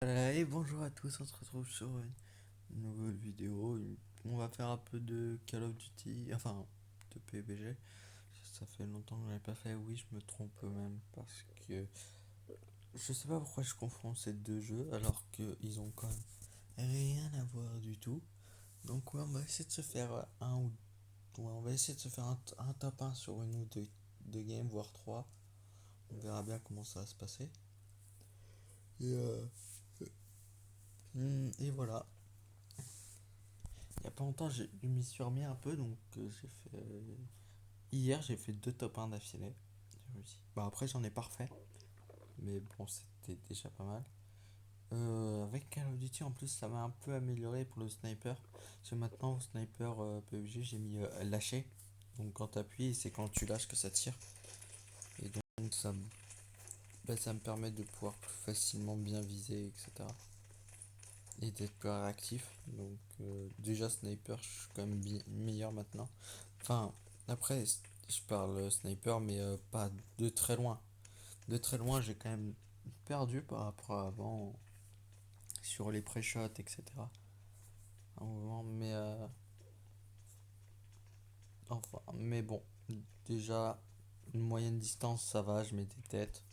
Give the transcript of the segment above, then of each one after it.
Et bonjour à tous, on se retrouve sur une nouvelle vidéo. On va faire un peu de Call of Duty, enfin de PUBG. Ça fait longtemps que je l'ai pas fait. Oui, je me trompe même parce que je sais pas pourquoi je confonds ces deux jeux alors qu'ils ont quand même rien à voir du tout. Donc ouais, on va essayer de se faire on va essayer de se faire un top 1 sur une ou deux games, voire trois. On verra bien comment ça va se passer. Et, et voilà. Il y a pas longtemps, je m'y suis remis un peu, donc j'ai fait. Hier, j'ai fait deux top 1 d'affilée. J'ai réussi. Bah, après, j'en ai pas refait, mais bon, c'était déjà pas mal. Avec Call of Duty, en plus, ça m'a un peu amélioré pour le sniper. Parce que maintenant, au sniper PUBG, j'ai mis lâcher. Donc, quand t'appuies, c'est quand tu lâches que ça tire. Et donc, ça me permet de pouvoir plus facilement bien viser, etc. Et d'être plus réactif. Donc, déjà, sniper, je suis quand même meilleur maintenant. Enfin, après, je parle sniper, mais pas de très loin. De très loin, j'ai quand même perdu par rapport à avant sur les pré-shots, etc. À un moment, mais bon, déjà, une moyenne distance, ça va, je mets des têtes.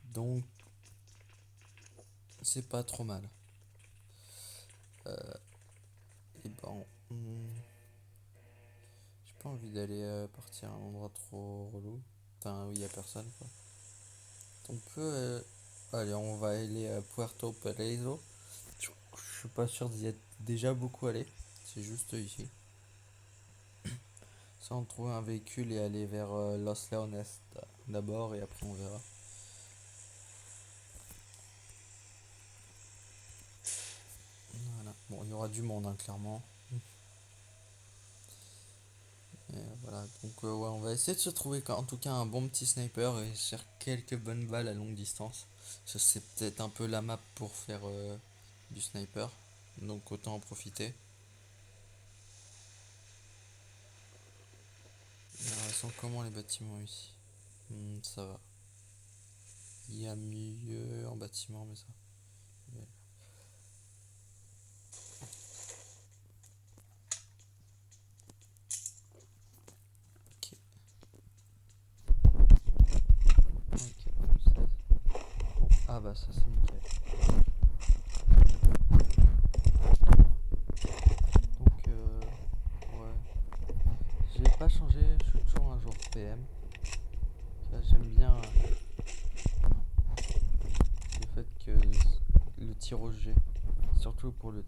Donc, c'est pas trop mal. Et bon, j'ai pas envie d'aller partir à un endroit trop relou. Enfin, où il y a personne, quoi. On peut. Allez, on va aller à Puerto Palaiso. Je suis pas sûr d'y être déjà beaucoup allé. C'est juste ici. Sans trouver un véhicule et aller vers Los Leones d'abord et après on verra. Voilà. Bon, il y aura du monde, hein, clairement. Et voilà. Donc, ouais, on va essayer de se trouver en tout cas un bon petit sniper et faire quelques bonnes balles à longue distance. Ça, c'est peut-être un peu la map pour faire du sniper. Donc, autant en profiter. Alors, ils sont comment les bâtiments ici? Ça va. Il y a mieux en bâtiment, mais ça. Ouais. Ok, ok, 16. Ah bah ça c'est nickel. Donc ouais, j'ai pas changé, je suis toujours un jour PM. Là, j'aime bien le fait que le tir au G, surtout pour le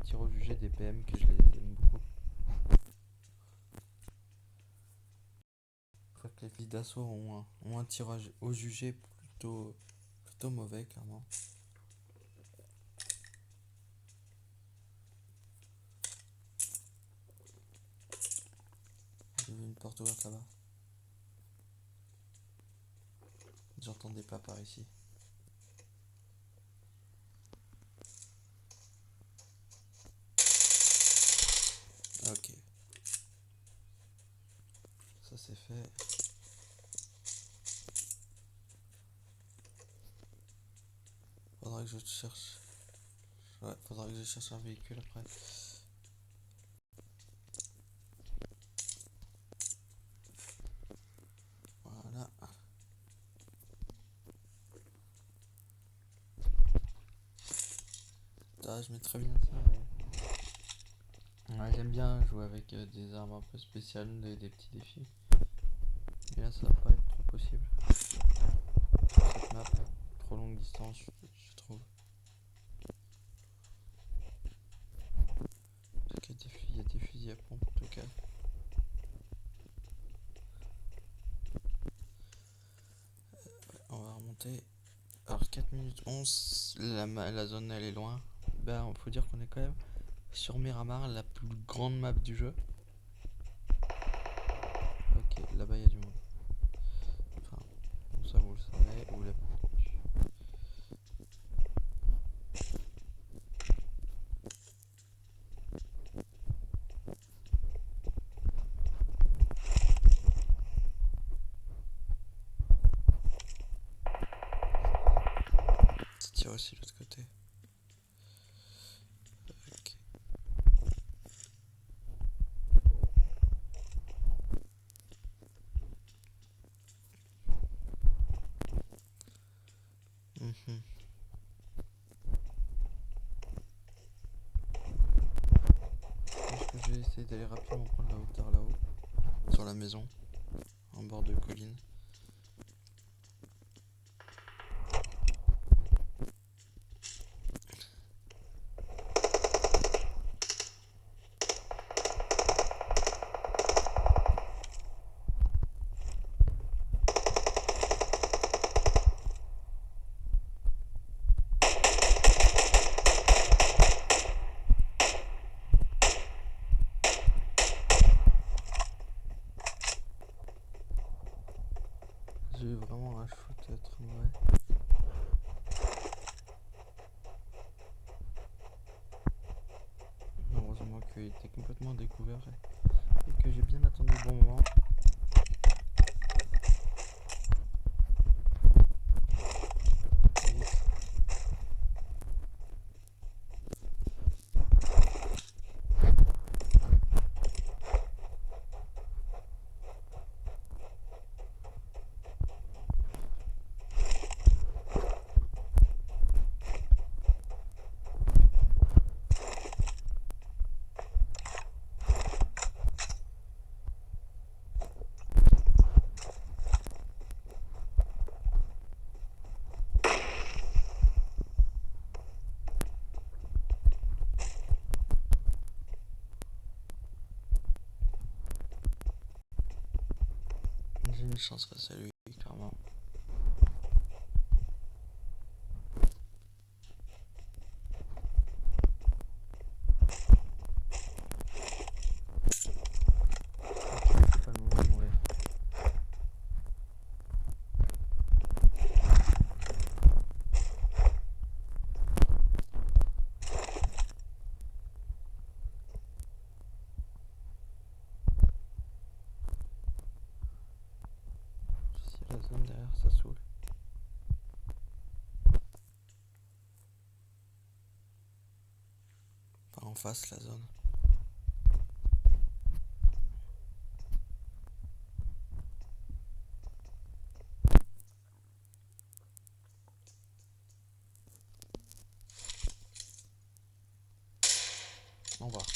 tir au jugé des PM que je les aime beaucoup. Faut que les flics d'assaut ont un tirage au jugé plutôt mauvais clairement. J'ai vu une porte ouverte là-bas. J'entendais pas par ici. Ok, ça c'est fait. Faudra que je cherche. Ouais, faudra que je cherche un véhicule après. Voilà. Ah, je mets très bien ça, ouais, j'aime bien jouer avec des armes un peu spéciales, des petits défis. Mais là, ça va pas être trop possible. Cette map, trop longue distance, je trouve. En tout cas, il y a des fusils à pompe, en tout cas. On va remonter. Alors, 4 minutes 11, la zone elle est loin. Bah, faut dire qu'on est quand même sur Miramar, la plus grande map du jeu. Ok, là-bas il y a du monde. Enfin, comme ça vous le savez, vous l'avez entendu. C'est tiré aussi de l'autre côté. Ok. Mhm. Je pense que je vais essayer d'aller rapidement prendre la hauteur là-haut, sur la maison, en bord de colline. J'ai eu vraiment un shoot tramway. Heureusement qu'il était complètement découvert et que j'ai bien attendu le bon moment. Vite. J'ai une chance face à lui, clairement. C'est pas le moment de mourir. Si la zone derrière, ça saoule. Enfin, en face, la zone. Au revoir.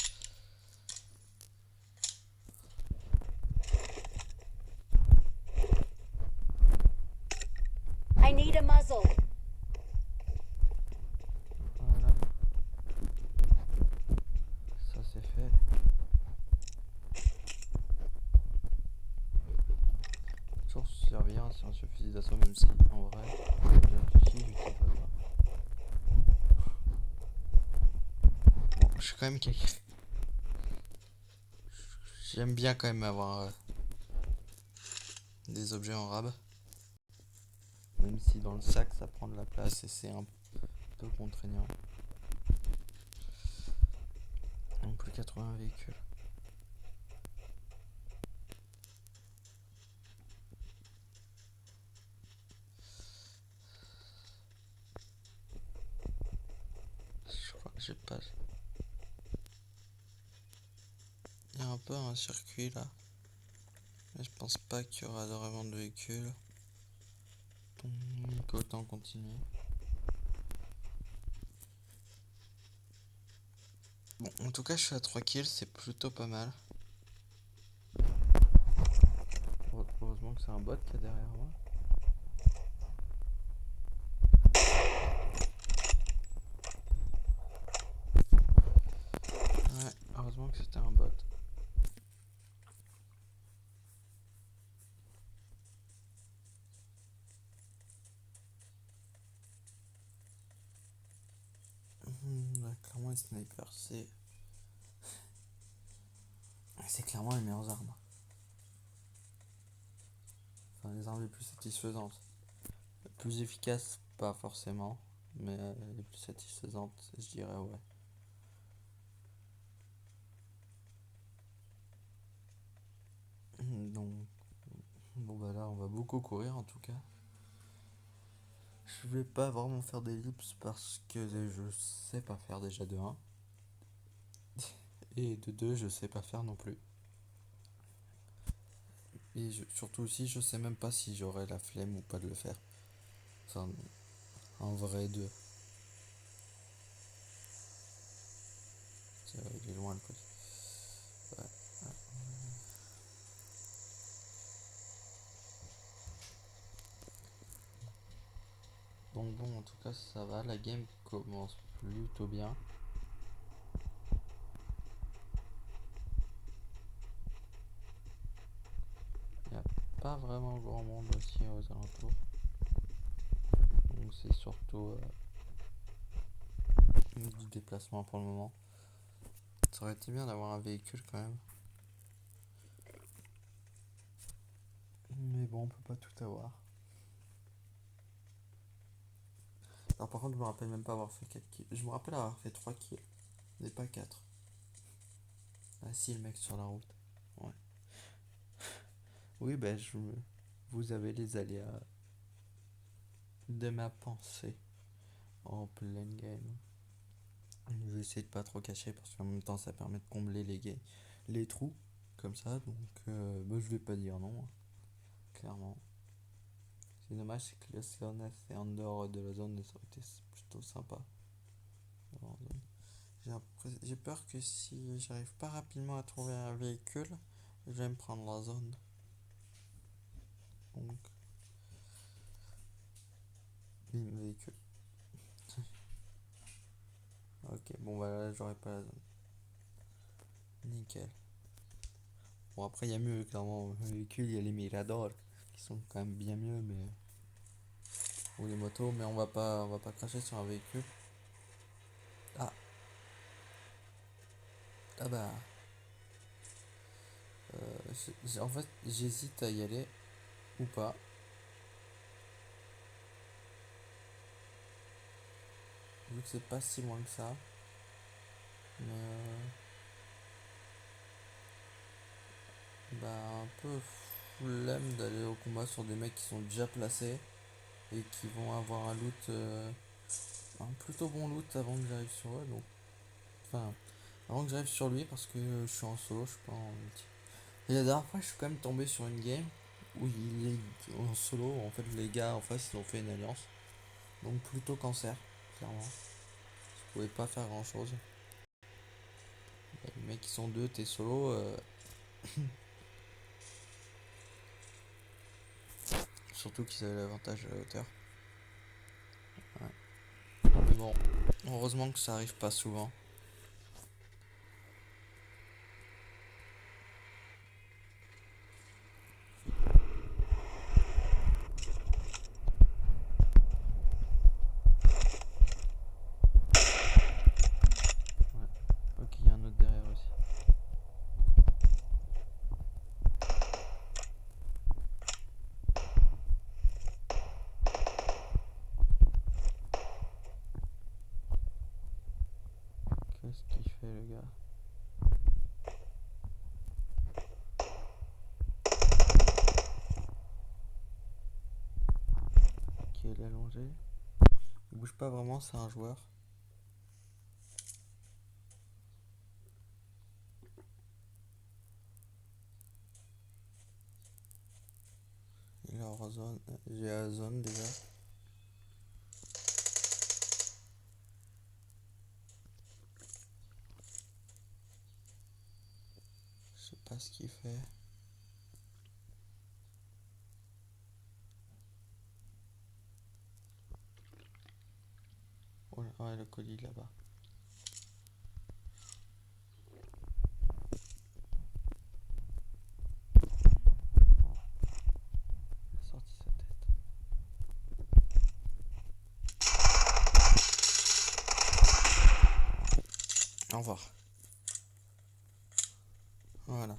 I need a muzzle. Voilà. Ça c'est fait. Toujours se servir un silencieux fusil d'assaut, même si en vrai, j'ai déjà réfléchi, j'utilise pas ça. Bon, je suis quand même quelqu'un. J'aime bien quand même avoir des objets en rab. Même si dans le sac ça prend de la place et c'est un peu contraignant. On peut 80 véhicules. Je crois que j'ai pas. Il y a un peu un circuit là. Mais je pense pas qu'il y aura vraiment de véhicules. Donc autant continuer. Bon, en tout cas, je suis à 3 kills, c'est plutôt pas mal. Heureusement que c'est un bot qui est derrière moi. Ouais, heureusement que c'était un bot. Là, clairement, les snipers, c'est clairement les meilleures armes. Enfin, les armes les plus satisfaisantes. Les plus efficaces, pas forcément, mais les plus satisfaisantes, je dirais, ouais. Donc, bon, bah là, on va beaucoup courir en tout cas. Je vais pas vraiment faire d'ellipse parce que je sais pas faire déjà de un. Et de 2 je sais pas faire non plus. Et surtout aussi, je sais même pas si j'aurai la flemme ou pas de le faire. C'est un vrai 2. C'est vrai, il est loin le colis. Ouais. Donc bon, en tout cas, ça va. La game commence plutôt bien. Il n'y a pas vraiment grand monde aussi aux alentours. Donc c'est surtout du déplacement pour le moment. Ça aurait été bien d'avoir un véhicule quand même. Mais bon, on peut pas tout avoir. Alors par contre, je me rappelle même pas avoir fait 4 kills. Je me rappelle avoir fait 3 kills, mais pas 4. Ah si, le mec sur la route. Ouais. Oui, ben vous avez les aléas de ma pensée en pleine game. Je vais essayer de pas trop cacher parce qu'en même temps ça permet de combler les trous comme ça. Donc bah, je vais pas dire non, hein, clairement. C'est dommage, c'est que la zone c'est en dehors de la zone, ça aurait été plutôt sympa. J'ai peur que si j'arrive pas rapidement à trouver un véhicule, je vais me prendre la zone. Donc, bim, véhicule. Ok, bon bah là j'aurais pas la zone. Nickel. Bon après il y a mieux, clairement. Le véhicule, il y a les Mirador qui sont quand même bien mieux, mais ou les motos, mais on va pas cracher sur un véhicule. Ah, ah bah, en fait, j'hésite à y aller ou pas. Vu que c'est pas si loin que ça. Mais bah, un peu flemme d'aller au combat sur des mecs qui sont déjà placés et qui vont avoir un loot, un plutôt bon loot avant que j'arrive sur eux. Donc, enfin, avant que j'arrive sur lui parce que je suis en solo, je suis pas en multi. Et la dernière fois, je suis quand même tombé sur une game où il est en solo. En fait, les gars en face, ils ont fait une alliance. Donc, plutôt cancer, clairement. Je pouvais pas faire grand chose. Les mecs, ils sont deux, t'es solo. Surtout qu'ils avaient l'avantage de la hauteur. Ouais. Mais bon, heureusement que ça arrive pas souvent. Ouais. Ok, il y a un autre derrière aussi. Qu'est-ce qu'il fait le gars? Qui est allongé. Il bouge pas vraiment, c'est un joueur. Il est hors zone. J'ai la zone déjà. Je sais pas ce qu'il fait. Oh, ouais, le colis là-bas. Il a sorti sa tête. Au revoir. Voilà.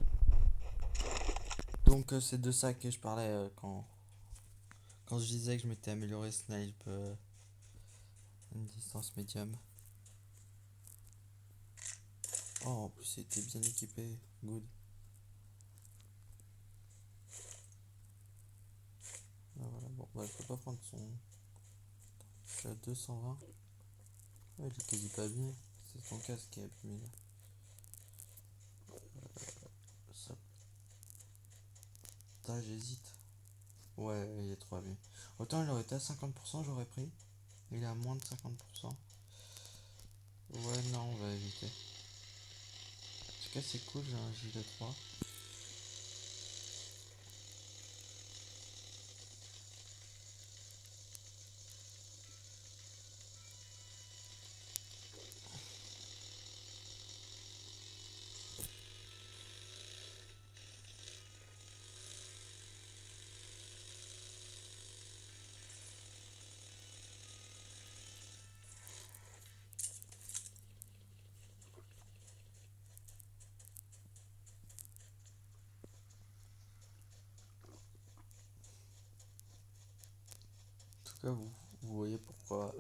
Donc c'est de ça que je parlais quand je disais que je m'étais amélioré snipe une distance médium. Oh, en plus c'était bien équipé. Good. Ah, voilà, bon, bah, je peux pas prendre son. suis à 220. Ouais, il est quasi pas abîmé. C'est ton casque qui est abîmé là. Ça, j'hésite. Ouais, il est trop abîmé. Autant il aurait été à 50%, j'aurais pris. Il est à moins de 50%. Ouais, non, on va éviter. En tout cas, c'est cool, j'ai un gilet 3. En tout cas, vous voyez pourquoi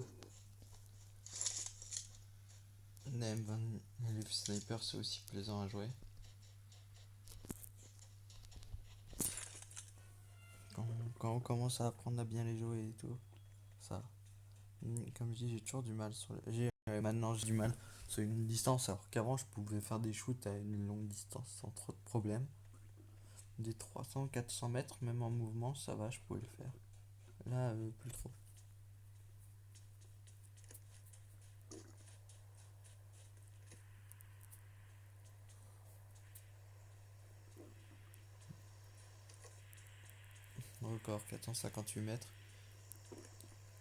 la M20 les Sniper c'est aussi plaisant à jouer. Quand on commence à apprendre à bien les jouer et tout, ça. Comme je dis, j'ai toujours du mal sur maintenant j'ai du mal sur une distance, alors qu'avant je pouvais faire des shoots à une longue distance sans trop de problèmes. Des 300-400 mètres, même en mouvement, ça va, je pouvais le faire. Là, plus trop. Record 458 mètres.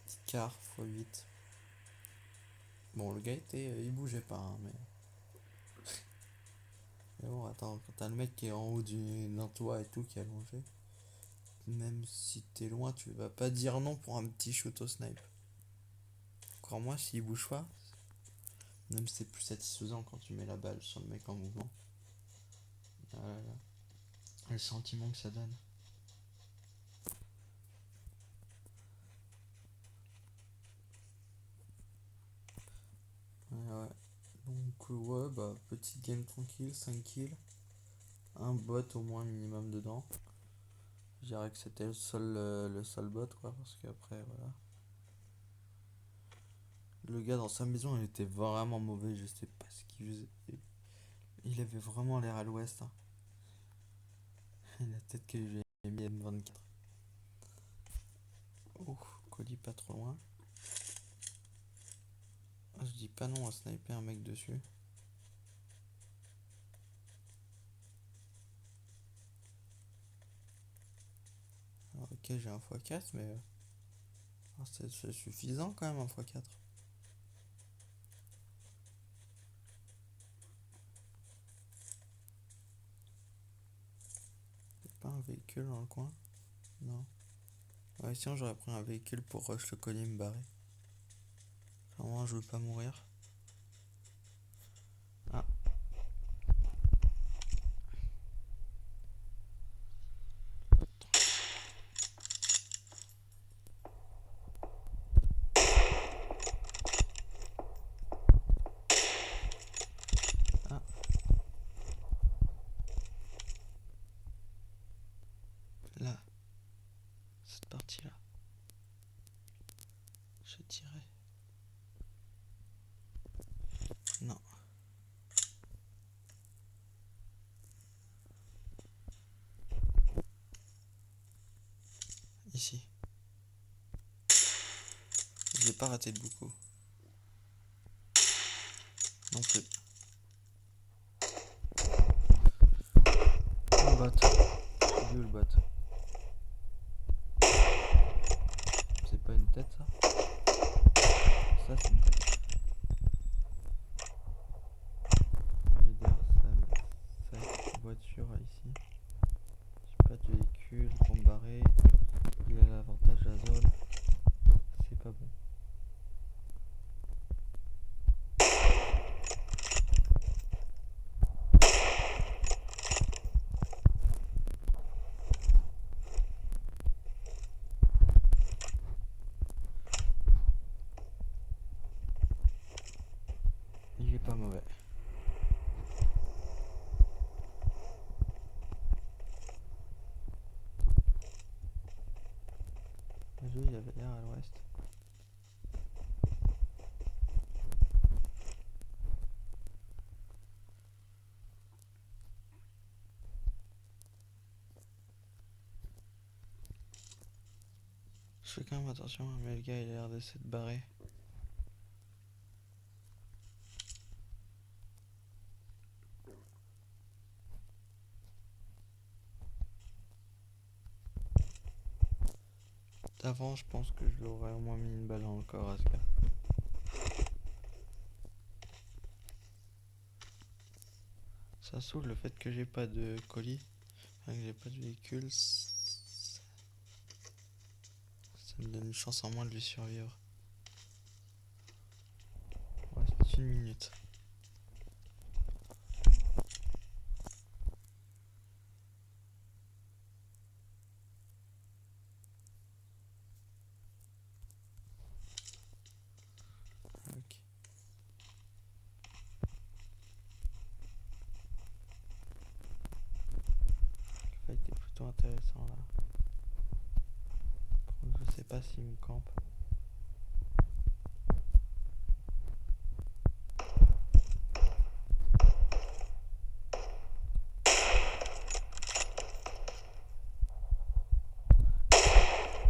Petit quart x 8. Bon, le gars il bougeait pas, hein, mais bon, attends, quand t'as le mec qui est en haut d'un toit et tout, qui est allongé, même si t'es loin, tu vas pas dire non pour un petit shoot au snipe. Encore moins s'il bouge pas. Même si c'est plus satisfaisant quand tu mets la balle sur le mec en mouvement. Ah là là. Le sentiment que ça donne. Ouais, ouais. Donc, ouais, bah, petite game tranquille, 5 kills. Un bot au moins minimum dedans. Je dirais que c'était le seul bot, quoi, parce qu'après, voilà. Le gars dans sa maison, il était vraiment mauvais, je sais pas ce qu'il faisait. Il avait vraiment l'air à l'ouest, hein. La tête que j'ai mis M24. Oh, colis pas trop loin. Je dis pas non à sniper un mec dessus. Alors, ok, j'ai un x4, mais c'est suffisant quand même un x4. Pas un véhicule dans le coin? Non. Ouais, sinon j'aurais pris un véhicule pour rush le colis et me barrer. Vraiment, je veux pas mourir. Ah, ah, là, cette partie-là. Je dirais. Non. Ici. Je l'ai pas raté de beaucoup. Non plus. Le bot. J'ai vu le bot. C'est pas une tête ça? Ça c'est une tête. J'ai derrière sa voiture ici. J'ai pas de véhicule pour me barrer. Il a l'avantage de la zone. C'est pas bon. Il est pas mauvais. Lui il avait l'air à l'ouest. Je fais quand même attention, hein, mais le gars il a l'air de s'être barré. D'avant, je pense que je lui aurais au moins mis une balle dans le corps à ce gars. Ça saoule le fait que j'ai pas de colis, enfin, que j'ai pas de véhicule. Ça me donne une chance en moins de lui survivre. Ouais, c'est une minute. Ok. Le fight est plutôt intéressant là. Par contre, je sais pas s'il me campe.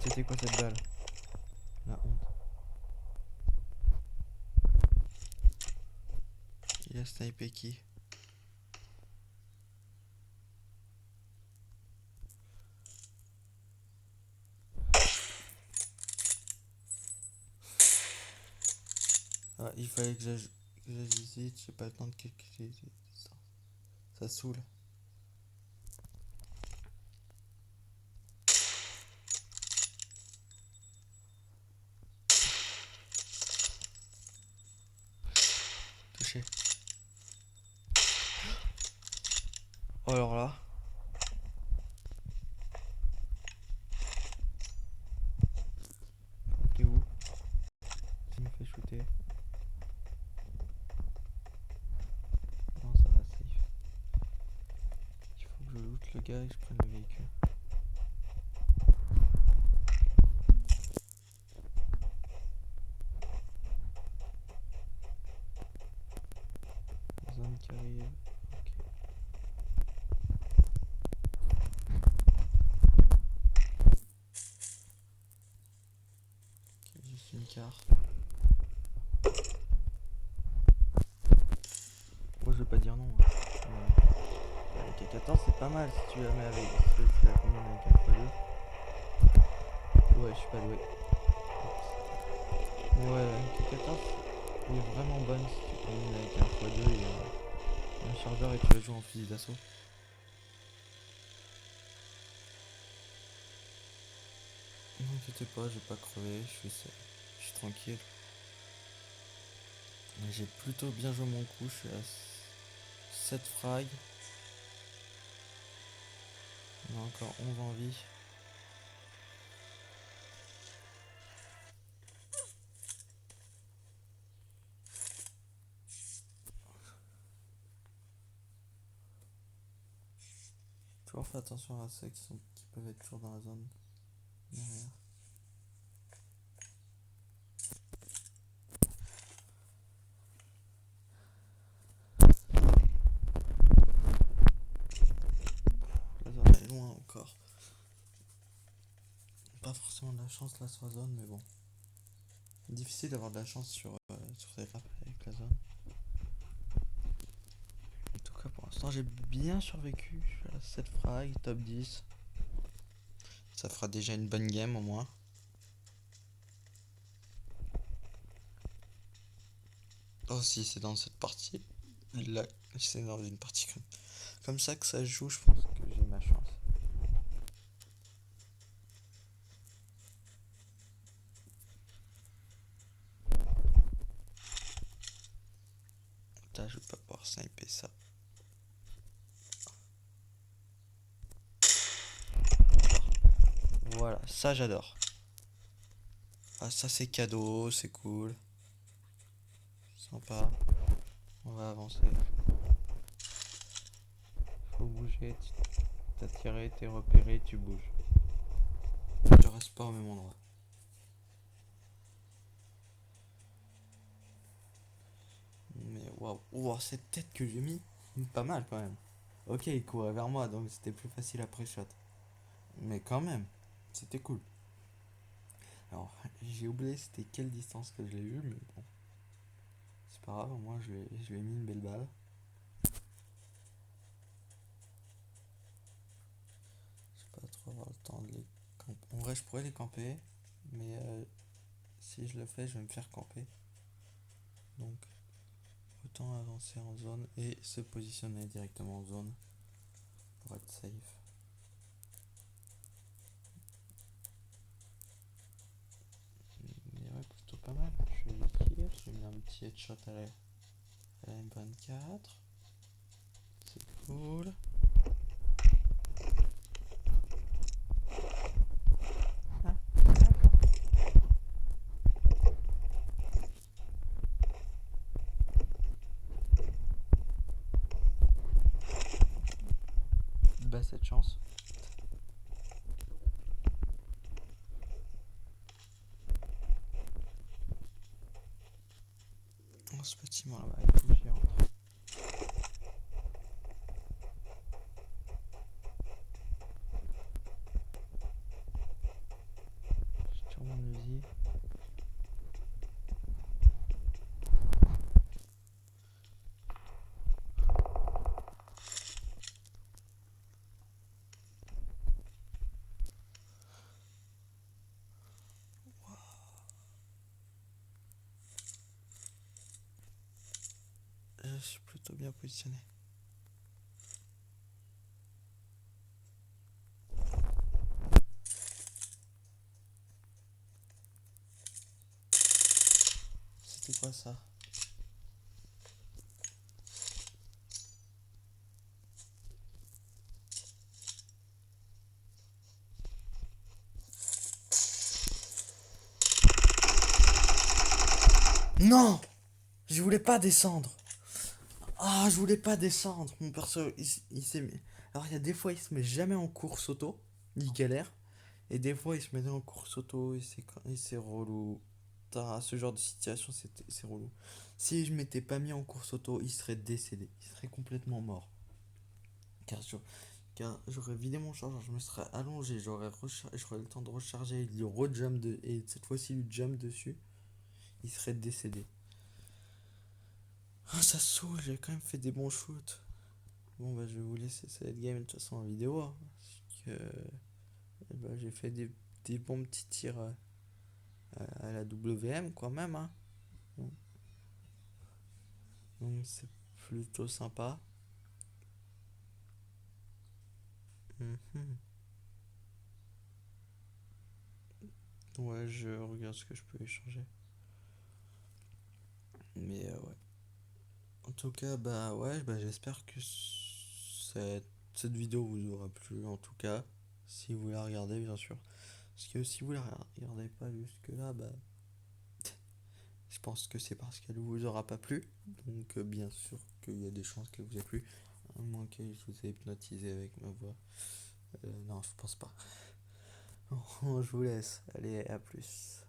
C'était quoi cette balle? La honte. Il a snipé qui? Ah, il fallait que j'hésite, j'ai pas le temps de calculer. Ça saoule. Touché. Oh, alors là. T'es où? Tu me fais shooter. Non, ça va safe. Il faut que je loot le gars et que je prenne le véhicule. Zone qui arrive. Ok. Ok, juste une carte. Moi je vais pas dire non. Hein. La K14 c'est pas mal si tu la mets avec. Si tu la combines avec un x2. Ouais, je suis pas doué. Ouais, la K14 est vraiment bonne si tu combines avec un x2 et un chargeur et tu la joues en fusil d'assaut. Ne t'inquiète pas, je vais pas crever, je suis tranquille. J'ai plutôt bien joué mon coup, je suis à 7 frags. On a encore 11 en vie. Toujours faire attention à ceux qui peuvent être toujours dans la zone derrière. La zone est loin encore. Pas forcément de la chance là sur la zone, mais bon. Difficile d'avoir de la chance sur ces maps avec la zone. En tout cas, pour l'instant, j'ai bien survécu. Je suis à 7 frags, top 10. Ça fera déjà une bonne game au moins. Oh, si c'est dans cette partie. Là, c'est dans une partie comme ça que ça se joue, je pense que j'ai ma chance. Là, je vais pas pouvoir sniper ça. Voilà, ça j'adore. Ah, ça c'est cadeau, c'est cool. Sympa. On va avancer. Faut bouger, t'as tiré, t'es repéré, tu bouges. Tu restes pas au même endroit. Mais waouh, wow, cette tête que j'ai mis, pas mal quand même. Ok, il courait vers moi, donc c'était plus facile après shot. Mais quand même, c'était cool. Alors, j'ai oublié c'était quelle distance que je l'ai eu, mais bon, c'est pas grave, moi je lui ai mis une belle balle. Je vais pas trop avoir le temps de les camper. En vrai, je pourrais les camper, mais si je le fais, je vais me faire camper. Donc, autant avancer en zone et se positionner directement en zone pour être safe. Mais ouais, plutôt pas mal. Je vais écrire, je vais mettre un petit headshot à la M24. C'est cool. Ah, d'accord. Bah, cette chance. Dans ce bâtiment là-bas, il faut que j'y rentre. Je tire mon Uzi. Je suis plutôt bien positionné. C'était quoi ça? Non! Je voulais pas descendre. Ah, je voulais pas descendre. Mon perso, il s'est mis. Alors, il y a des fois, il se met jamais en course auto. Il galère. Et des fois, il se mettait en course auto et c'est relou. Putain, ce genre de situation, c'est relou. Si je m'étais pas mis en course auto, il serait décédé. Il serait complètement mort. Car car j'aurais vidé mon chargeur, je me serais allongé, j'aurais eu le temps de recharger, il re-jump et cette fois-ci, il jump dessus. Il serait décédé. Ah, ça saoule, j'ai quand même fait des bons shoots. Bon, bah, je vais vous laisser cette game de toute façon en vidéo, hein, parce que bah, j'ai fait des bons petits tirs à la WM quand même, hein. Donc, c'est plutôt sympa. Mhm. Ouais, je regarde ce que je peux échanger. Mais ouais. En tout cas, bah ouais, bah, j'espère que cette vidéo vous aura plu, en tout cas, si vous la regardez, bien sûr. Parce que si vous la regardez pas jusque là, bah je pense que c'est parce qu'elle vous aura pas plu. Donc bien sûr qu'il y a des chances qu'elle vous ait plu. À moins que je vous ai hypnotisé avec ma voix. Non, je pense pas. Je vous laisse. Allez, à plus.